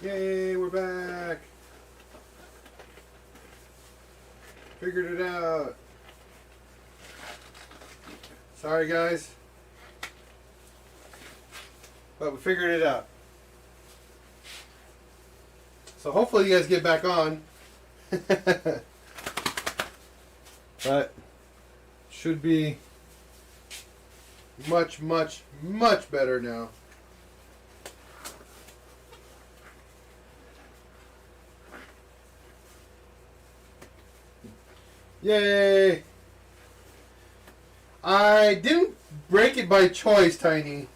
Yay, we're back. Figured it out. Sorry guys. But we figured it out. So hopefully you guys get back on. But should be much, much, much better now. Yay! I didn't break it by choice, Tiny.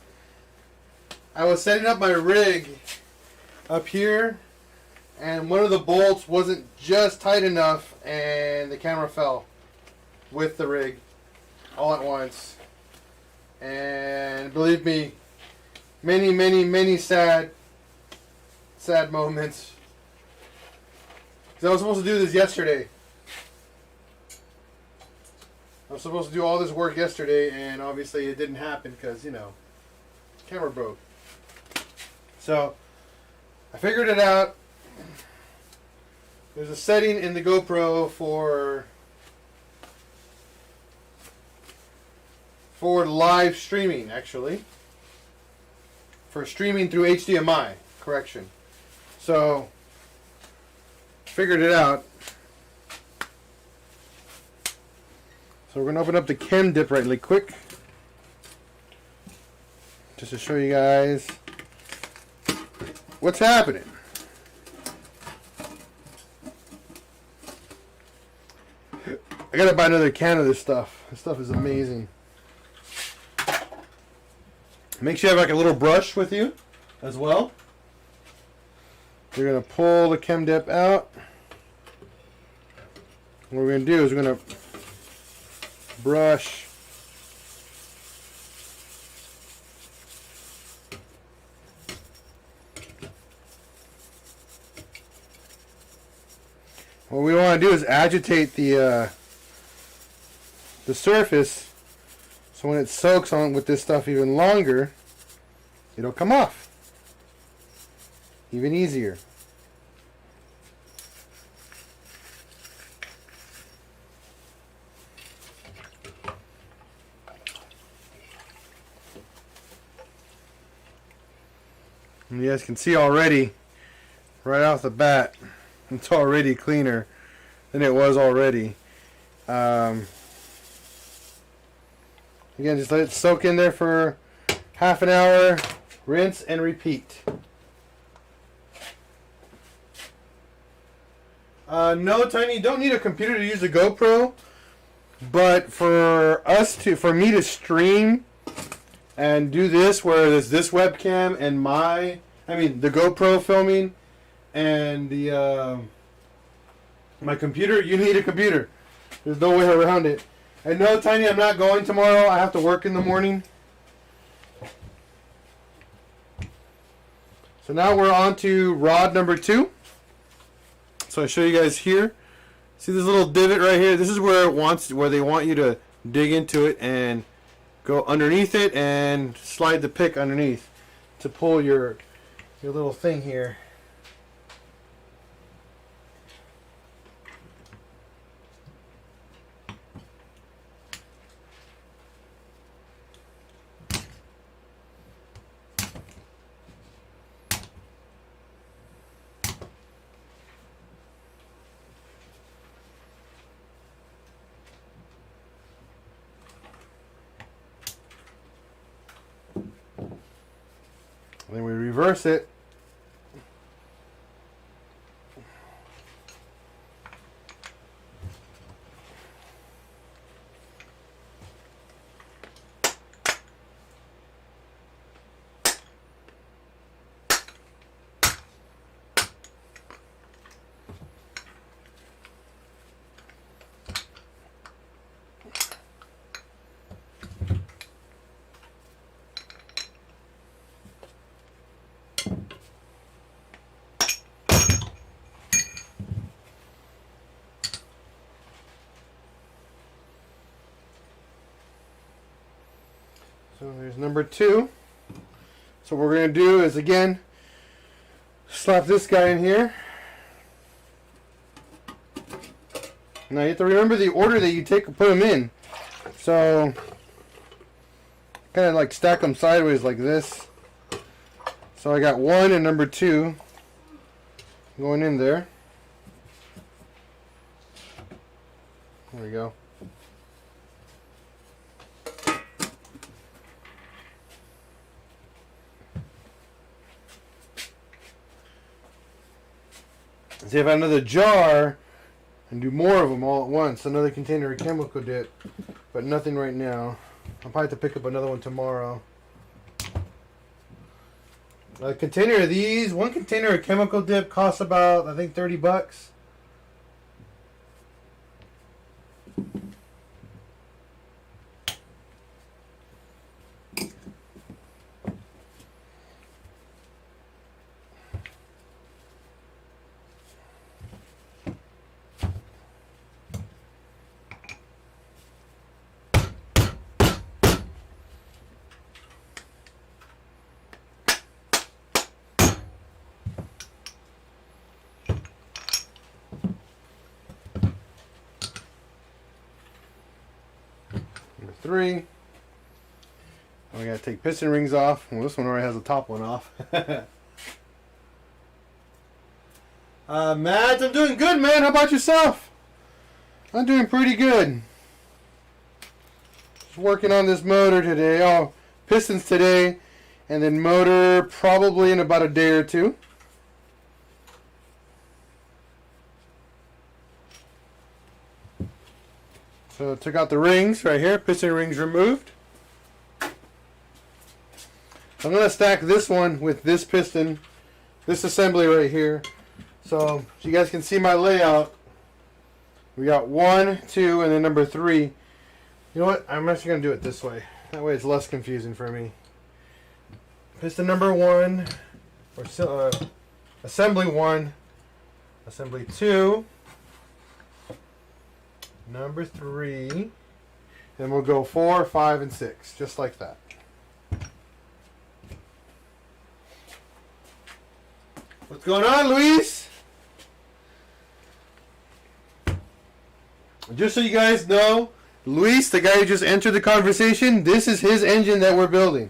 I was setting up my rig up here, and one of the bolts wasn't just tight enough, and the camera fell with the rig all at once. And believe me, many, many, many sad moments. Because I was supposed to do this yesterday. I was supposed to do all this work yesterday, and obviously it didn't happen because, you know, camera broke. So, I figured it out. There's a setting in the GoPro for live streaming, actually. For streaming through HDMI, correction. So, figured it out. So we're going to open up the chem dip really quick, just to show you guys what's happening. I got to buy another can of this stuff. This stuff is amazing. Make sure you have like a little brush with you as well. You're going to pull the chem dip out. What we're going to do is we're going to brush what we want to do is agitate the surface, so when it soaks on with this stuff even longer, it'll come off even easier. And you guys can see already, right off the bat, it's already cleaner than it was already. Again, just let it soak in there for half an hour, rinse and repeat. No, Tiny, you don't need a computer to use a GoPro, but for me to stream and do this, where there's this webcam and the GoPro filming and the my computer, you need a computer. There's no way around it. And no, Tiny, I'm not going tomorrow. I have to work in the morning. So now we're on to rod number 2. So I show you guys here. See this little divot right here? This is where they want you to dig into it and go underneath it and slide the pick underneath to pull your little thing here. Then we reverse it. So there's number 2. So what we're going to do is, again, Slap this guy in here. Now you have to remember the order that you put them in. So kind of like stack them sideways like this. So I got 1 and number 2 going in there. There we go. See if I have another jar and do more of them all at once. Another container of chemical dip, but nothing right now. I'll probably have to pick up another one tomorrow. A container of these, one container of chemical dip costs about, I think, $30. Number 3. I gotta take piston rings off. Well, this one already has the top one off. Matt, I'm doing good, man. How about yourself? I'm doing pretty good. Just working on this motor today. Oh, pistons today, and then motor probably in about a day or two. So took out the rings right here, piston rings removed. I'm going to stack this one with this piston, this assembly right here. So you guys can see my layout. We got 1, 2, and then number 3. You know what? I'm actually going to do it this way. That way it's less confusing for me. Piston number 1, or assembly 1, assembly 2. Number 3, then we'll go 4, 5, and 6, just like that. What's going on, Luis? Just so you guys know, Luis, the guy who just entered the conversation, this is his engine that we're building.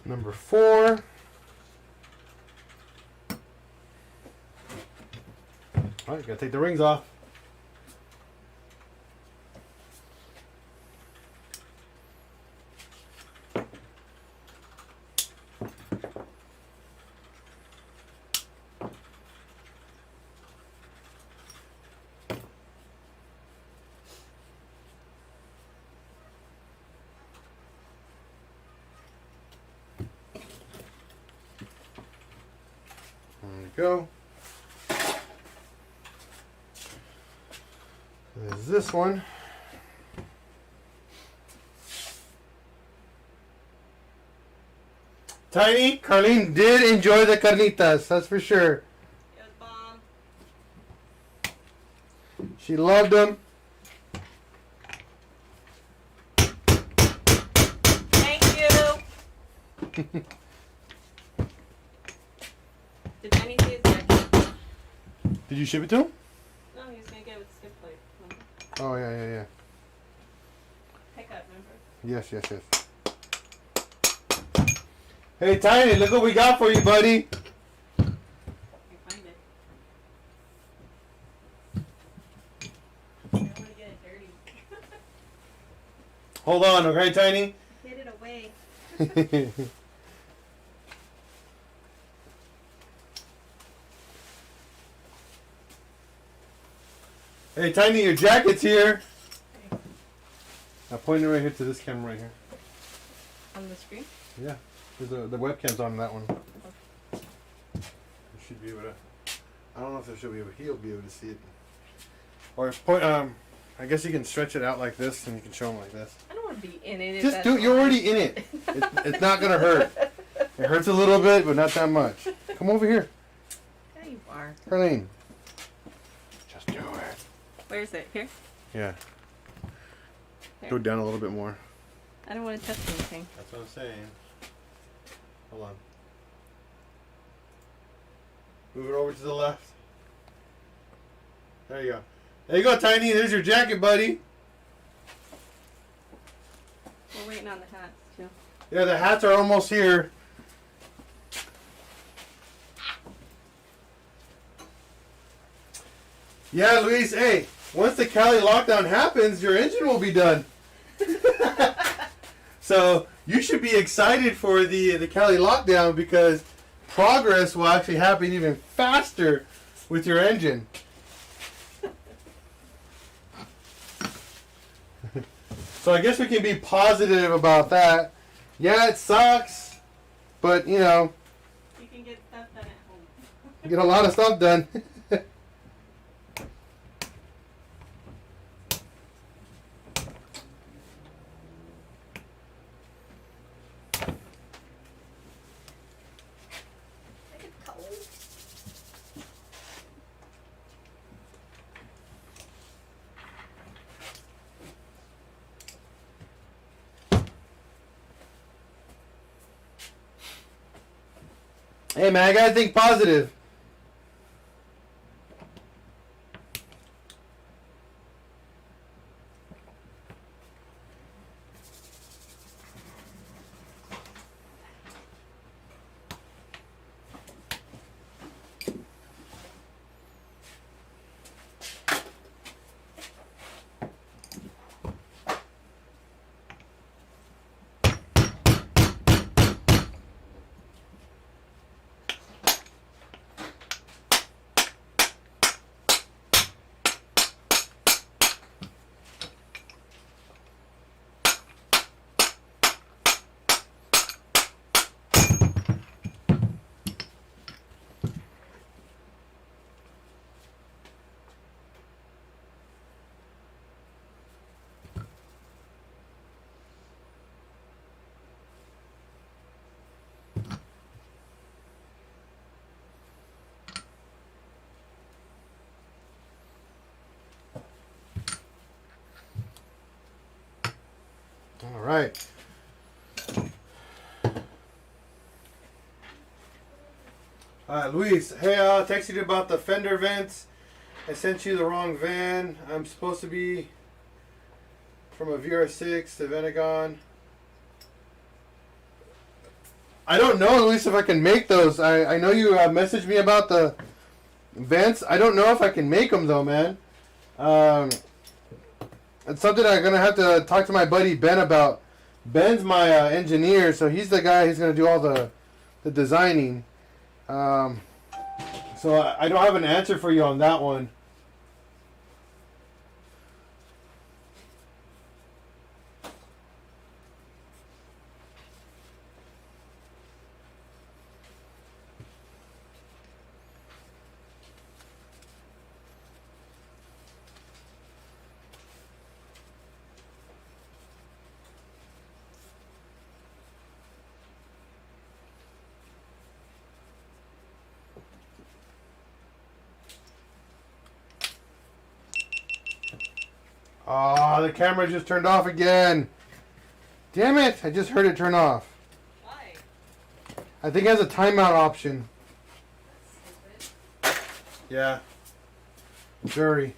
Number 4. Alright, gotta take the rings off. Go. There's this one. Tiny, Carlene did enjoy the carnitas, that's for sure. It was bomb. She loved them. Thank you. Did Tiny see his jacket? Did you ship it to him? No, he was going to get it with the skip plate. Oh, yeah. Pickup, remember? Yes. Hey, Tiny, look what we got for you, buddy. I find it. I don't want to get it dirty. Hold on, okay, Tiny? Hid it away. Hey, Tiny, your jacket's here. Now point it right here to this camera right here. On the screen? Yeah, the webcam's on that one. You should be able to. I don't know if he'll be able to see it. Or if point. I guess you can stretch it out like this, and you can show him like this. I don't want to be in it. Just do it. You're already in it. It's not gonna hurt. It hurts a little bit, but not that much. Come over here, There you are. Carlene. Just do it. Where is it? Here? Yeah. There. Go down a little bit more. I don't want to touch anything. That's what I'm saying. Hold on. Move it over to the left. There you go. There you go, Tiny. There's your jacket, buddy. We're waiting on the hats, too. Yeah, the hats are almost here. Yeah, Luis, hey, once the Cali lockdown happens, your engine will be done. So you should be excited for the Cali lockdown because progress will actually happen even faster with your engine. So I guess we can be positive about that. Yeah, it sucks, but you know, You can get stuff done at home. get a lot of stuff done. It's cold. Hey man, I gotta think positive. All right. Luis, hey, I texted you about the fender vents. I sent you the wrong van. I'm supposed to be from a VR6 to Venegon. I don't know, Luis, if I can make those. I know you messaged me about the vents. I don't know if I can make them, though, man. It's something I'm going to have to talk to my buddy Ben about. Ben's my engineer, so he's the guy who's going to do all the designing. So I don't have an answer for you on that one. Oh, the camera just turned off again. Damn it, I just heard it turn off. Why? I think it has a timeout option. Stupid. Yeah. Jury.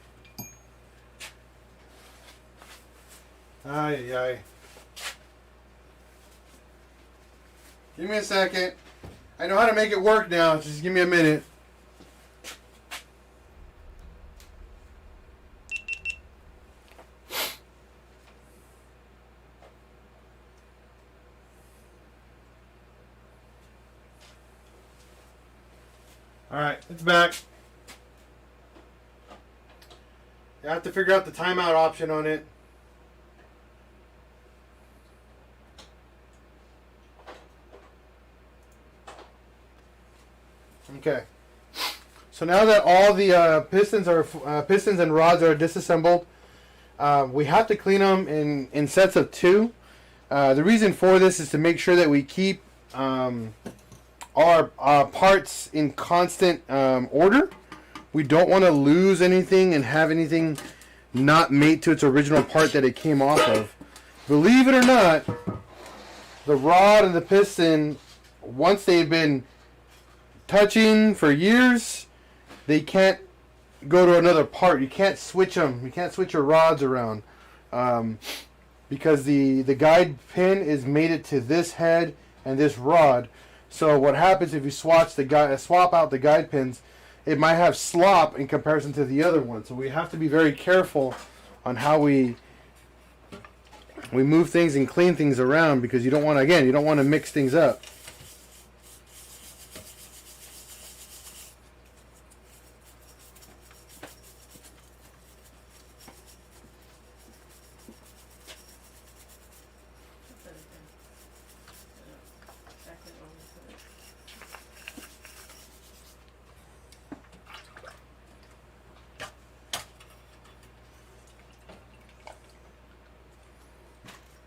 Ay, ay. Give me a second. I know how to make it work now. Just give me a minute. Alright, it's back. You have to figure out the timeout option on it. Okay. So now that all the pistons and rods are disassembled, we have to clean them in sets of 2. The reason for this is to make sure that we keep our parts in constant order. We don't want to lose anything and have anything not mate to its original part that it came off of. Believe it or not, the rod and the piston, once they've been touching for years, they can't go to another part. You can't switch them. You can't switch your rods around because the guide pin is mated to this head and this rod. So what happens if you swap out the guide pins, it might have slop in comparison to the other one. So we have to be very careful on how we move things and clean things around, because you don't want to mix things up.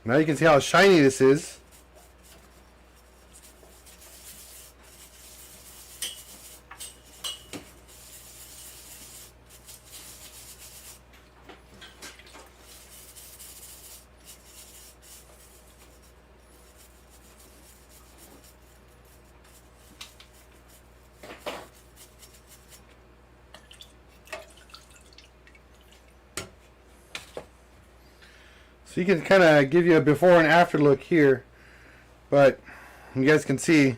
Now you can see how shiny this is. So you can kind of give you a before and after look here, but you guys can see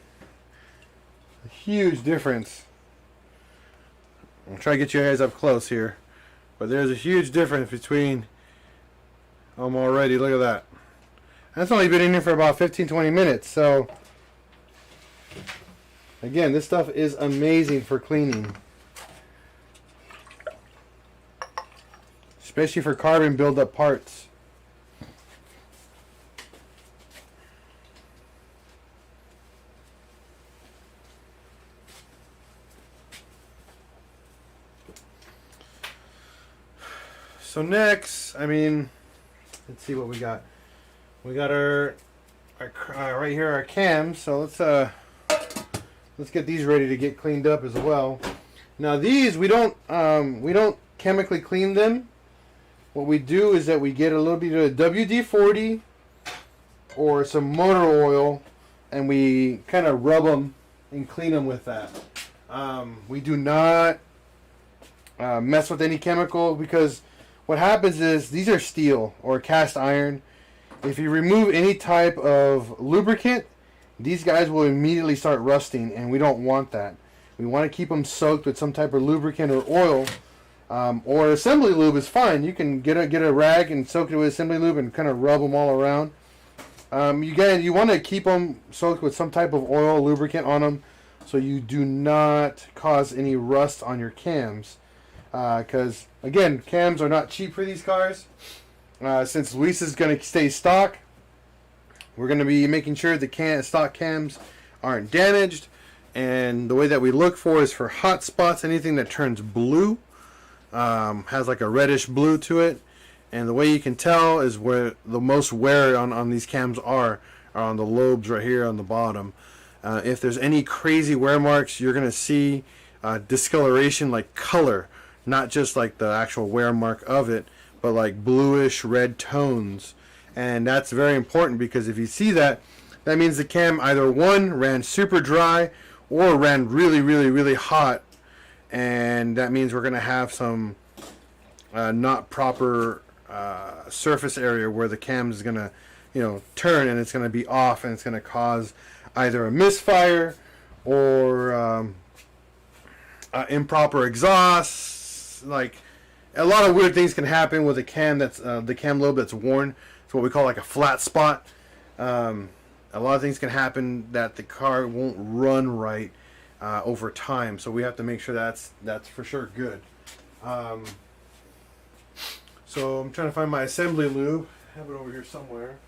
a huge difference. I'll try to get you guys up close here, but there's a huge difference between them already. Look at that. That's only been in here for about 15-20 minutes. So again, this stuff is amazing for cleaning, especially for carbon buildup parts. So next, let's see what we got. We got our right here our cams. So let's get these ready to get cleaned up as well. Now these we don't chemically clean them. What we do is that we get a little bit of WD-40 or some motor oil, and we kind of rub them and clean them with that. We do not mess with any chemical, because what happens is these are steel or cast iron. If you remove any type of lubricant, these guys will immediately start rusting, and we don't want that. We want to keep them soaked with some type of lubricant or oil, or assembly lube is fine. You can get a rag and soak it with assembly lube and kind of rub them all around. You want to keep them soaked with some type of oil lubricant on them, so you do not cause any rust on your cams. Because again, cams are not cheap for these cars. Since Luis is going to stay stock, we're going to be making sure the stock cams aren't damaged. And the way that we look for is for hot spots, anything that turns blue, has like a reddish blue to it. And the way you can tell is where the most wear on these cams are on the lobes right here on the bottom. If there's any crazy wear marks, you're going to see discoloration, like color. Not just like the actual wear mark of it, but like bluish red tones. And that's very important, because if you see that, that means the cam either one, ran super dry, or ran really, really, really hot. And that means we're going to have some not proper surface area where the cam is going to, turn, and it's going to be off, and it's going to cause either a misfire or improper exhaust. Like a lot of weird things can happen with a cam that's the cam lobe that's worn. It's what we call like a flat spot. A lot of things can happen that the car won't run right over time. So we have to make sure that's for sure good. So I'm trying to find my assembly lube. I have it over here somewhere.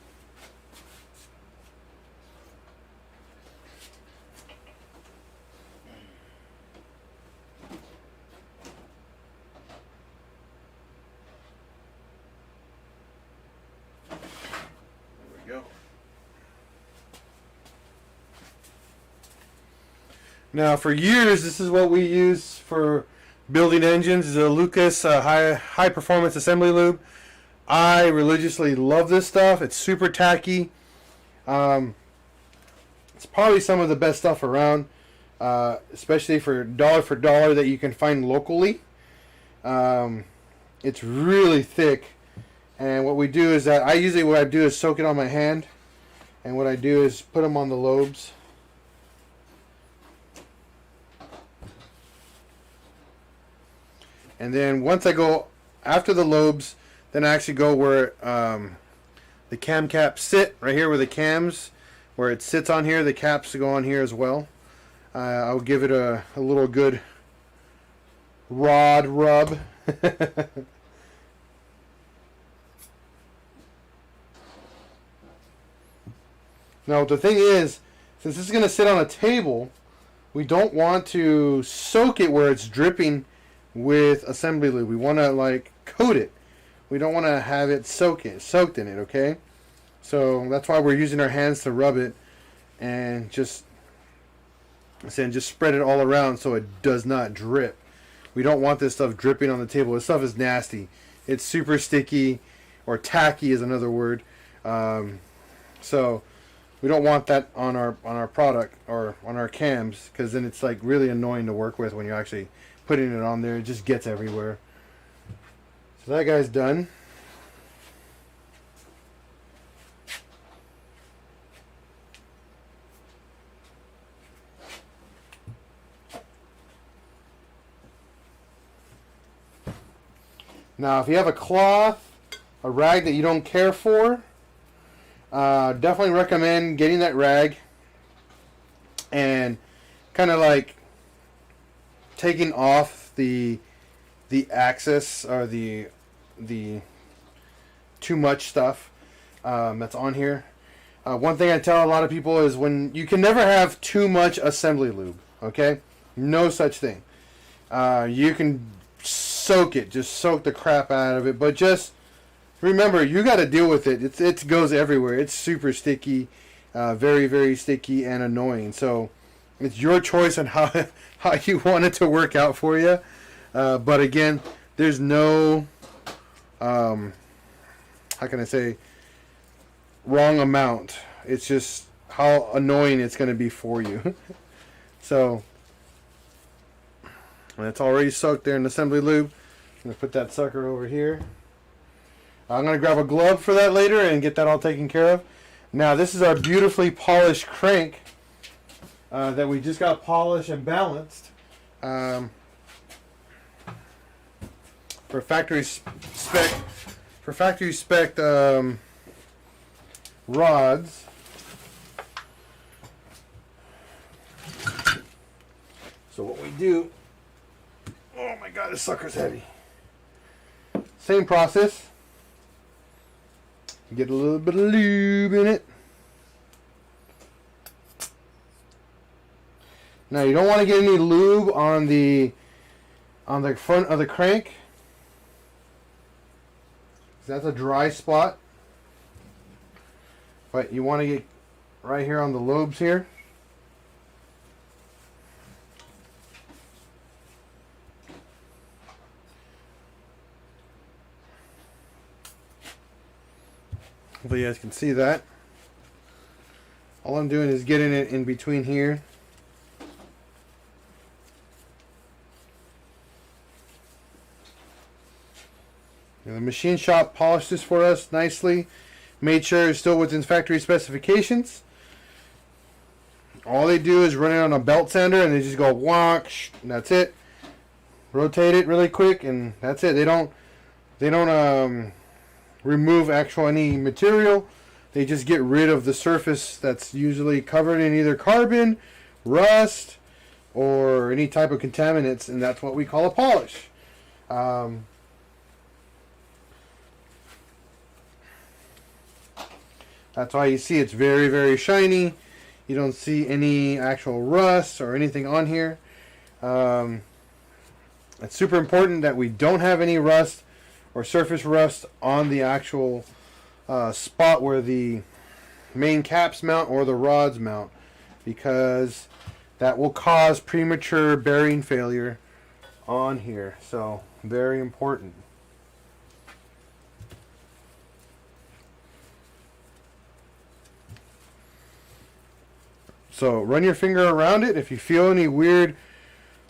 There we go. Now, for years, this is what we use for building engines. Is a Lucas high performance assembly lube. I religiously love this stuff. It's super tacky. It's probably some of the best stuff around, especially for dollar that you can find locally. It's really thick, and what we do is that what I do is soak it on my hand, and what I do is put them on the lobes. And then once I go after the lobes, then I actually go where the cam caps sit, right here where the cams, where it sits on here, the caps go on here as well. I'll give it a little good rod rub. Now the thing is, since this is going to sit on a table, we don't want to soak it where it's dripping with assembly lube. We want to like coat it. We don't want to have it soaked in it, okay? So that's why we're using our hands to rub it and just spread it all around so it does not drip. We don't want this stuff dripping on the table. This stuff is nasty. It's super sticky, or tacky is another word. So we don't want that on our product or on our cams, because then it's like really annoying to work with when you're actually putting it on there. It just gets everywhere. So that guy's done. Now, if you have a cloth, a rag that you don't care for, definitely recommend getting that rag and kind of like taking off the excess or the too much stuff that's on here. One thing I tell a lot of people is you can never have too much assembly lube. Okay, no such thing. You can soak it, just soak the crap out of it, but just remember, you got to deal with it. It goes everywhere. It's super sticky, very, very sticky and annoying. So it's your choice on how you want it to work out for you. But again, there's no, how can I say, wrong amount. It's just how annoying it's going to be for you. So, and it's already soaked there in assembly lube. I'm going to put that sucker over here. I'm going to grab a glove for that later and get that all taken care of. Now, this is our beautifully polished crank that we just got polished and balanced. For factory spec rods. So what we do, oh my god, this sucker's heavy. Same process. Get a little bit of lube in it. Now you don't want to get any lube on the front of the crank. That's a dry spot. But you want to get right here on the lobes here. Hopefully you guys can see that. All I'm doing is getting it in between here. And the machine shop polished this for us nicely. Made sure it's still within factory specifications. All they do is run it on a belt sander and they just go wonk, and that's it. Rotate it really quick and that's it. They don't remove any material. They just get rid of the surface that's usually covered in either carbon, rust, or any type of contaminants, and that's what we call a polish. That's why you see it's very, very shiny. You don't see any actual rust or anything on here. It's super important that we don't have any rust or surface rust on the actual spot where the main caps mount or the rods mount, because that will cause premature bearing failure on here. So very important. So run your finger around it. If you feel any weird,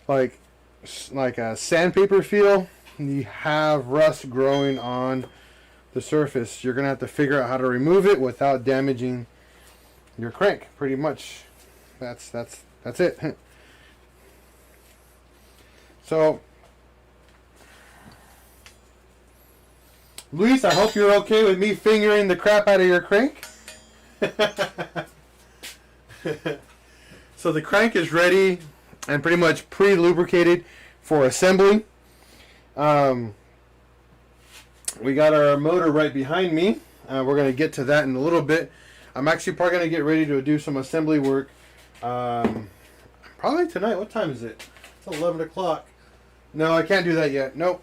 like a sandpaper feel, you have rust growing on the surface, you're gonna have to figure out how to remove it without damaging your crank. Pretty much, that's it. So, Luis, I hope you're okay with me fingering the crap out of your crank. So the crank is ready and pretty much pre-lubricated for assembly. We got our motor right behind me. We're going to get to that in a little bit. I'm actually probably going to get ready to do some assembly work. Probably tonight. What time is it? It's 11 o'clock. No, I can't do that yet. Nope.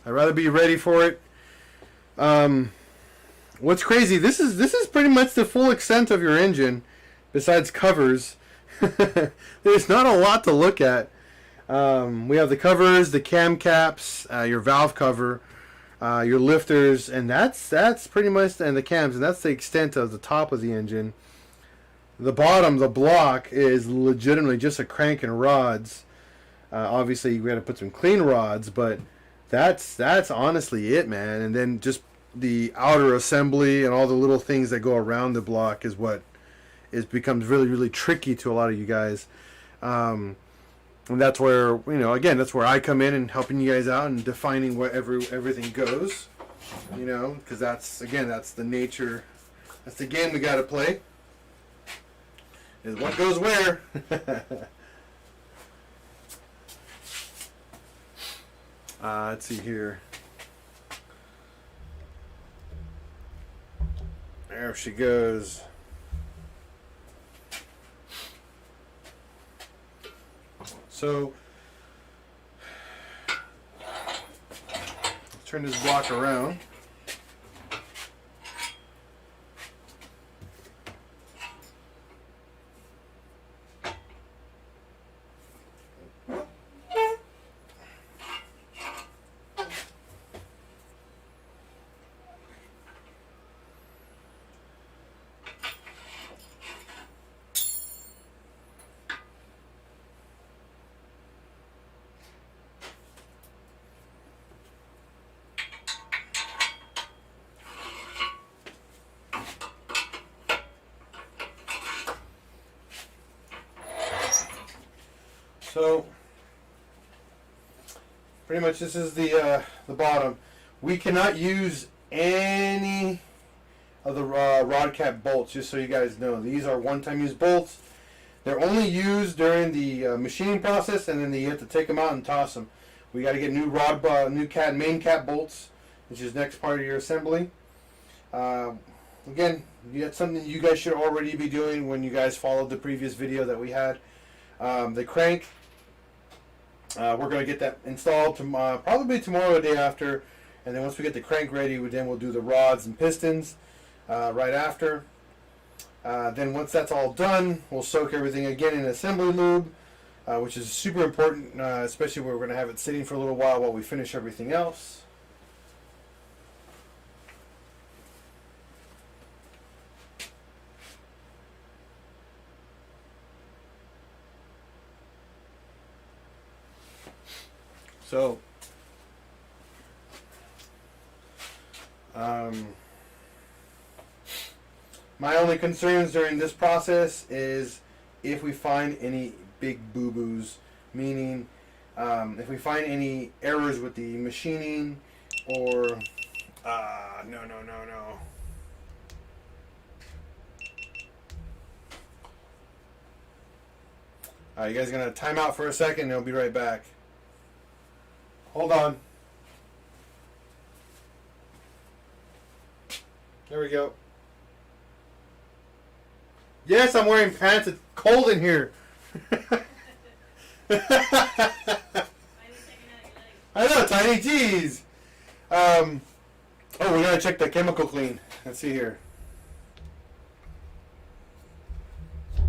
I'd rather be ready for it. What's crazy, this is pretty much the full extent of your engine, besides covers. There's not a lot to look at. We have the covers, the cam caps, your valve cover, your lifters, and that's pretty much, and the cams, and that's the extent of the top of the engine. The bottom, the block, is legitimately just a crank and rods. Obviously, we got to put some clean rods, but that's honestly it, man. And then just the outer assembly and all the little things that go around the block is what becomes really, really tricky to a lot of you guys. And that's where, again, that's where I come in and helping you guys out and defining where everything goes. Because that's the nature. That's the game we got to play. Is what goes where. Let's see here. There she goes. So, let's turn this block around. So, pretty much this is the bottom. We cannot use any of the rod cap bolts, just so you guys know. These are one-time use bolts. They're only used during the machining process, and then you have to take them out and toss them. We got to get new main cap bolts, which is next part of your assembly. Again, that's something you guys should already be doing when you guys followed the previous video that we had. The crank, we're going to get that installed probably tomorrow or the day after, and then once we get the crank ready, then we'll do the rods and pistons right after. Then once that's all done, we'll soak everything again in assembly lube, which is super important, especially where we're going to have it sitting for a little while we finish everything else. So, my only concerns during this process is if we find any big boo-boos, meaning if we find any errors with the machining or no. You guys are going to time out for a second and I'll be right back. Hold on. There we go. Yes, I'm wearing pants. It's cold in here. I know, tiny. Jeez. Oh, we gotta check the chemical clean. Let's see here. Is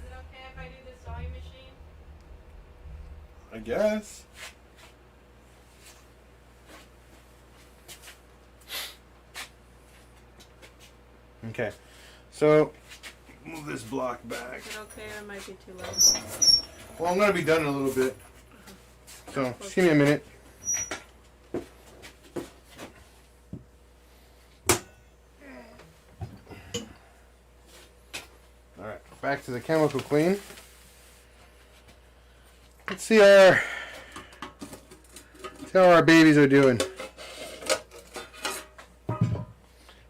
it okay if I do the sewing machine? I guess. Okay, so move this block back. Is it okay? It might be too low. Well, I'm gonna be done in a little bit, so just give me a minute. All right, back to the chemical clean. Let's see how our babies are doing.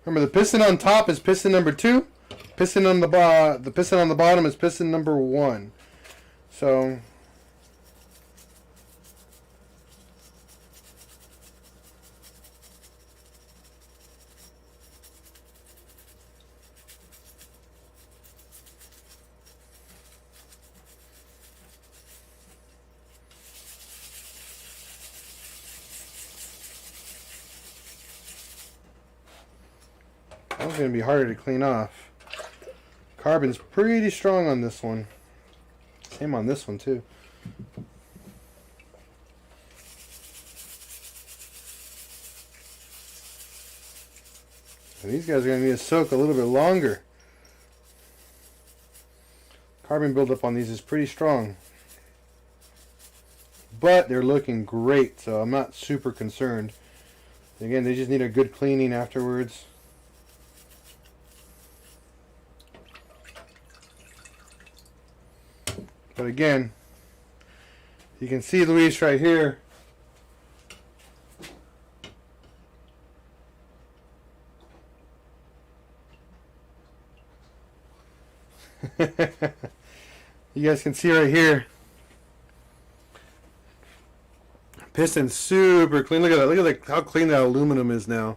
Remember, the piston on top is piston number 2. Piston on the piston on the bottom is piston number 1. So that was going to be harder to clean off. Carbon's pretty strong on this one. Same on this one too. And these guys are going to need to soak a little bit longer. Carbon buildup on these is pretty strong. But they're looking great, so I'm not super concerned. Again, they just need a good cleaning afterwards. But again, you can see Luis right here. You guys can see right here. Piston's super clean. Look at that. Look at how clean that aluminum is now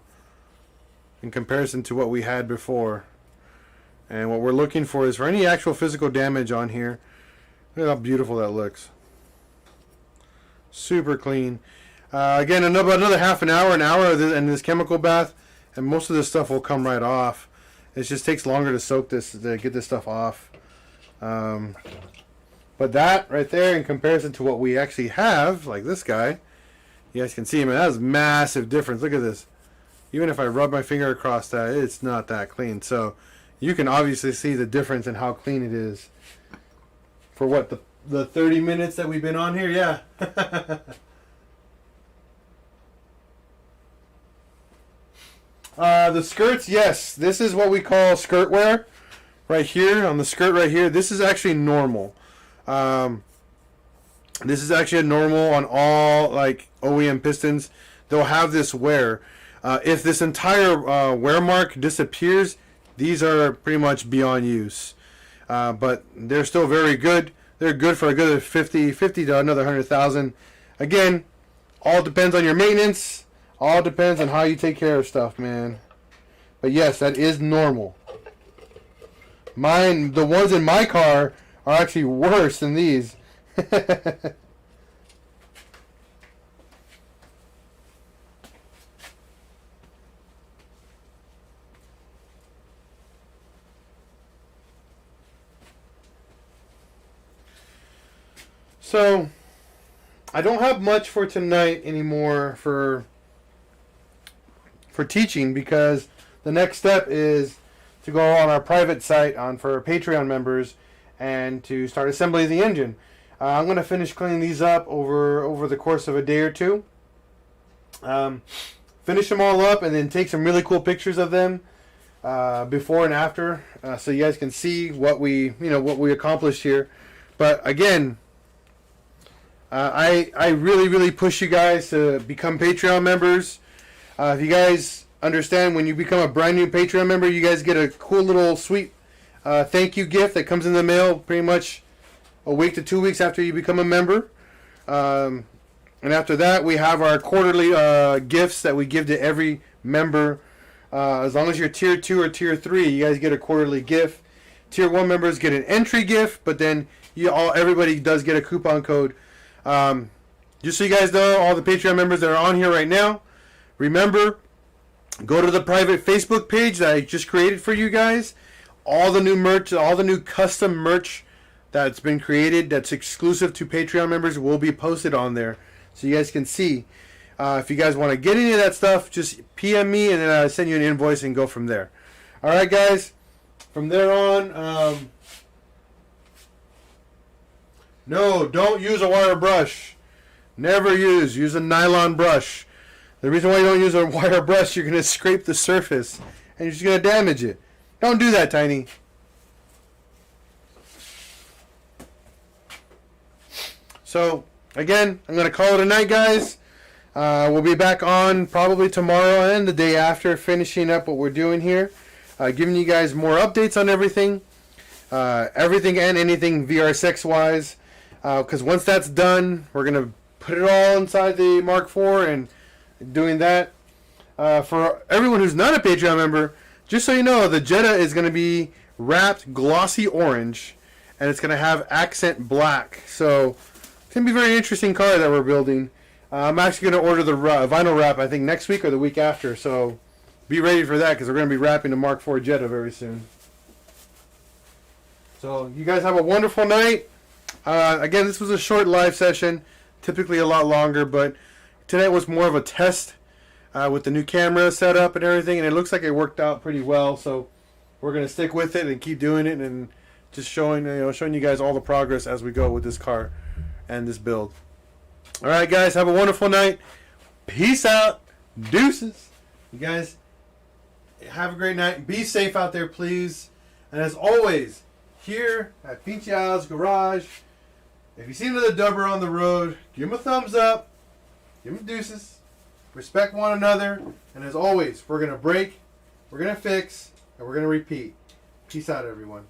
in comparison to what we had before. And what we're looking for is for any actual physical damage on here. Look at how beautiful that looks. Super clean. Again, another half an hour in this chemical bath, and most of this stuff will come right off. It just takes longer to soak this, to get this stuff off. But that right there, in comparison to what we actually have, like this guy, you guys can see, man, that is massive difference. Look at this. Even if I rub my finger across that, it's not that clean. So you can obviously see the difference in how clean it is. For what, the 30 minutes that we've been on here? Yeah. The skirts, yes. This is what we call skirt wear. Right here, on the skirt right here. This is actually normal. This is actually a normal on all like OEM pistons. They'll have this wear. If this entire wear mark disappears, these are pretty much beyond use. But they're still very good. They're good for a good 50 to another 100,000. Again, all depends on your maintenance. All depends on how you take care of stuff, man. But yes, that is normal. The ones in my car are actually worse than these. So, I don't have much for tonight anymore for teaching, because the next step is to go on our private site for Patreon members and to start assembling the engine. I'm going to finish cleaning these up over the course of a day or two. Finish them all up and then take some really cool pictures of them before and after, so you guys can see what we accomplished here. But again, I really push you guys to become Patreon members. If you guys understand, when you become a brand new Patreon member, you guys get a cool little sweet thank you gift that comes in the mail pretty much a week to 2 weeks after you become a member. And after that, we have our quarterly gifts that we give to every member. As long as you're tier 2 or tier 3, you guys get a quarterly gift. Tier 1 members get an entry gift, but then everybody does get a coupon code. Just so you guys know, all the Patreon members that are on here right now, remember, go to the private Facebook page that I just created for you guys. All the new merch, all the new custom merch that's been created that's exclusive to Patreon members will be posted on there, so you guys can see. If you guys want to get any of that stuff, just PM me and then I'll send you an invoice and go from there. Alright guys, from there on, no, don't use a wire brush. Never use a nylon brush. The reason why you don't use a wire brush, you're going to scrape the surface and you're just going to damage it. Don't do that, Tiny. So, again, I'm going to call it a night, guys. We'll be back on probably tomorrow and the day after, finishing up what we're doing here. Giving you guys more updates on everything. Everything and anything VR6-wise. Because once that's done, we're going to put it all inside the Mark IV and doing that. For everyone who's not a Patreon member, just so you know, the Jetta is going to be wrapped glossy orange. And it's going to have accent black. So, it's going to be a very interesting car that we're building. I'm actually going to order the vinyl wrap, I think, next week or the week after. So, be ready for that because we're going to be wrapping the Mark IV Jetta very soon. So, you guys have a wonderful night. Again, this was a short live session. Typically a lot longer, but tonight was more of a test with the new camera setup and everything. And it looks like it worked out pretty well. So, we're going to stick with it and keep doing it and just showing you guys all the progress as we go with this car and this build. Alright guys, have a wonderful night. Peace out. Deuces. You guys have a great night. Be safe out there, please. And as always, here at PincheAls Garage, if you see another dubber on the road, give him a thumbs up. Give him deuces. Respect one another. And as always, we're going to break, we're going to fix, and we're going to repeat. Peace out, everyone.